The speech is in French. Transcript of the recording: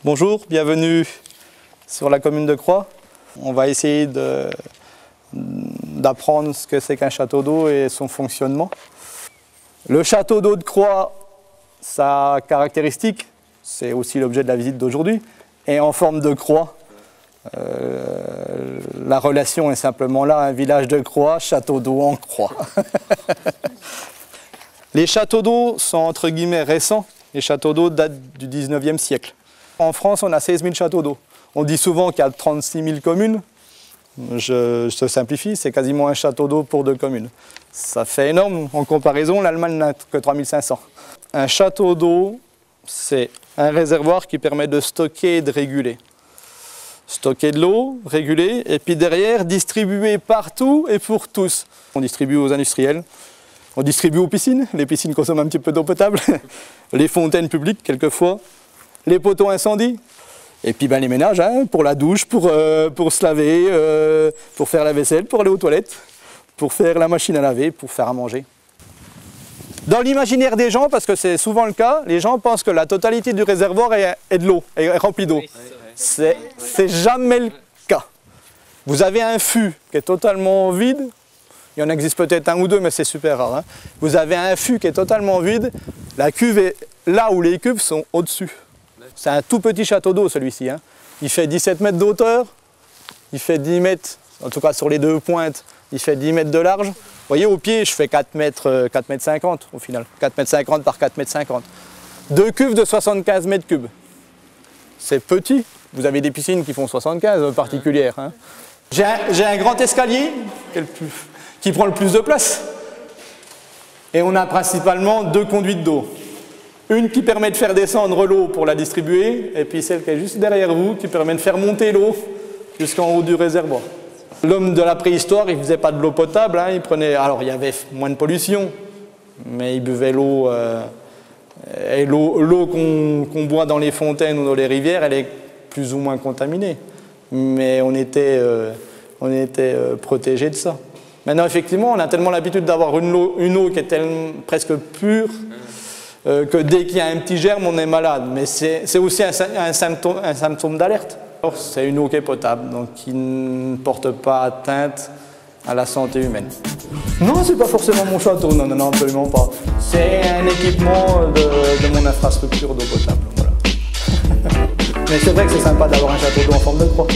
Bonjour, bienvenue sur la commune de Croix. On va essayer d'apprendre ce que c'est qu'un château d'eau et son fonctionnement. Le château d'eau de Croix, sa caractéristique, c'est aussi l'objet de la visite d'aujourd'hui, est en forme de croix. La relation est simplement là, un village de croix, château d'eau en croix. Les châteaux d'eau sont entre guillemets récents. Les châteaux d'eau datent du 19e siècle. En France, on a 16 000 châteaux d'eau. On dit souvent qu'il y a 36 000 communes. Je simplifie, c'est quasiment un château d'eau pour 2 communes. Ça fait énorme. En comparaison, l'Allemagne n'a que 3 500. Un château d'eau, c'est un réservoir qui permet de stocker et de réguler. Stocker de l'eau, réguler, et puis derrière, distribuer partout et pour tous. On distribue aux industriels, on distribue aux piscines. Les piscines consomment un petit peu d'eau potable. Les fontaines publiques, quelquefois. Les poteaux incendie. Et puis les ménages, hein, pour la douche, pour se laver, pour faire la vaisselle, pour aller aux toilettes, pour faire la machine à laver, pour faire à manger. Dans l'imaginaire des gens, parce que c'est souvent le cas, les gens pensent que la totalité du réservoir est de l'eau, est remplie d'eau. C'est jamais le cas. Vous avez un fût qui est totalement vide. Il y en existe peut-être un ou deux, mais c'est super rare. Hein. Vous avez un fût qui est totalement vide. La cuve est là où les cuves sont au-dessus. C'est un tout petit château d'eau celui-ci. Hein. Il fait 17 mètres de hauteur, il fait 10 mètres, en tout cas sur les 2 pointes, il fait 10 mètres de large. Vous voyez, au pied, je fais 4 mètres 50 au final. 4 mètres 50 par 4 mètres 50. 2 cuves de 75 mètres cubes. C'est petit. Vous avez des piscines qui font 75 particulières. Hein. J'ai un grand escalier qui prend le plus de place. Et on a principalement 2 conduites d'eau. Une qui permet de faire descendre l'eau pour la distribuer, et puis celle qui est juste derrière vous, qui permet de faire monter l'eau jusqu'en haut du réservoir. L'homme de la préhistoire, il ne faisait pas de l'eau potable, hein, il prenait, alors il y avait moins de pollution, mais il buvait l'eau, et l'eau qu'on boit dans les fontaines ou dans les rivières, elle est plus ou moins contaminée. Mais on était protégé de ça. Maintenant, effectivement, on a tellement l'habitude d'avoir une eau qui est presque pure, que dès qu'il y a un petit germe, on est malade. Mais c'est aussi un symptôme d'alerte. C'est une eau qui est potable, donc qui ne porte pas atteinte à la santé humaine. Non, c'est pas forcément mon château, non, absolument pas. C'est un équipement de mon infrastructure d'eau potable. Voilà. Mais c'est vrai que c'est sympa d'avoir un château d'eau en forme de croix.